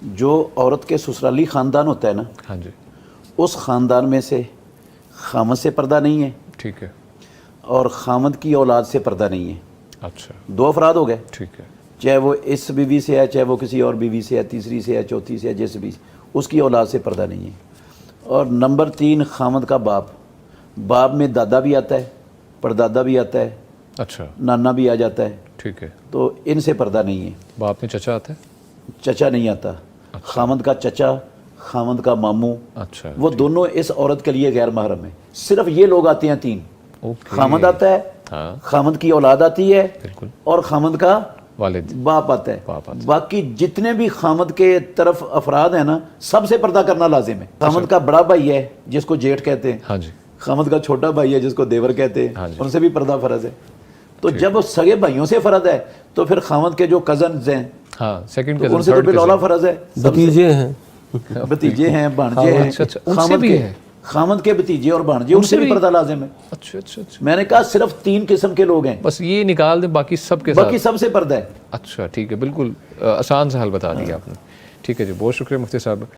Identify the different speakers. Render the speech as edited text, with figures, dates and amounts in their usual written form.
Speaker 1: جو عورت کے سسرالی خاندان ہوتا ہے نا،
Speaker 2: ہاں جی
Speaker 1: اس خاندان میں سے خامد سے پردہ نہیں ہے
Speaker 2: ٹھیک ہے
Speaker 1: اور خامد کی اولاد سے پردہ نہیں ہے.
Speaker 2: اچھا
Speaker 1: 2 افراد ہو گئے،
Speaker 2: ٹھیک ہے
Speaker 1: چاہے وہ اس بیوی سے ہے، چاہے وہ کسی اور بیوی سے ہے، تیسری سے ہے، چوتھی سے ہے، جیسے بھی اس کی اولاد سے پردہ نہیں ہے. اور نمبر 3 خامد کا باپ میں دادا بھی آتا ہے، پردادا بھی آتا ہے،
Speaker 2: اچھا
Speaker 1: نانا بھی آ جاتا ہے،
Speaker 2: ٹھیک ہے
Speaker 1: تو ان سے پردہ نہیں ہے.
Speaker 2: باپ میں چچا آتا ہے
Speaker 1: چچا نہیں آتا. خامد کا چچا، خامد کا ماموں،
Speaker 2: اچھا
Speaker 1: وہ دونوں اس عورت کے لیے غیر محرم ہیں. صرف یہ لوگ آتے ہیں 3.
Speaker 2: اوکے
Speaker 1: خامد آتا ہے،
Speaker 2: ہاں
Speaker 1: خامد کی اولاد آتی ہے،
Speaker 2: بالکل
Speaker 1: اور خامد کا
Speaker 2: والد
Speaker 1: باپ آتا ہے.
Speaker 2: باپ آتا ہے.
Speaker 1: باقی جتنے بھی خامد کے طرف افراد ہیں نا، سب سے پردہ کرنا لازم ہے. خامد کا بڑا بھائی ہے جس کو جیٹھ کہتے ہیں،
Speaker 2: ہاں جی
Speaker 1: خامد کا چھوٹا بھائی ہے جس کو دیور کہتے ہیں،
Speaker 2: ہاں جی.
Speaker 1: ان سے بھی پردہ فرض ہے. تو جب اس سگے بھائیوں سے فرض ہے تو پھر خامد کے جو کزنز ہیں
Speaker 2: ہاں سیکنڈ
Speaker 1: تو ان
Speaker 2: کزن
Speaker 1: سے تو
Speaker 2: تھرڈ
Speaker 1: بالولا
Speaker 2: کزن
Speaker 1: فرض ہے. سب سے
Speaker 3: بھتیجے ہیں.
Speaker 1: بھتیجے ہیں، بھانجے ہیں.
Speaker 2: اچھا اچھا ان سے
Speaker 1: خامد
Speaker 2: بھی
Speaker 1: کے
Speaker 2: ہے
Speaker 1: خامد کے بھتیجے اور بھانجے، ان سے بھی پردہ لازم ہے.
Speaker 2: اچھا اچھا اچھا
Speaker 1: میں نے کہا صرف 3 قسم کے لوگ ہیں،
Speaker 2: بس یہ نکال دیں باقی سب کے ساتھ.
Speaker 1: باقی سب سے پردہ ہے.
Speaker 2: اچھا ٹھیک ہے بالکل آسان سا حل بتا دیا آپ نے. ٹھیک ہے جی بہت شکریہ مفتی صاحب.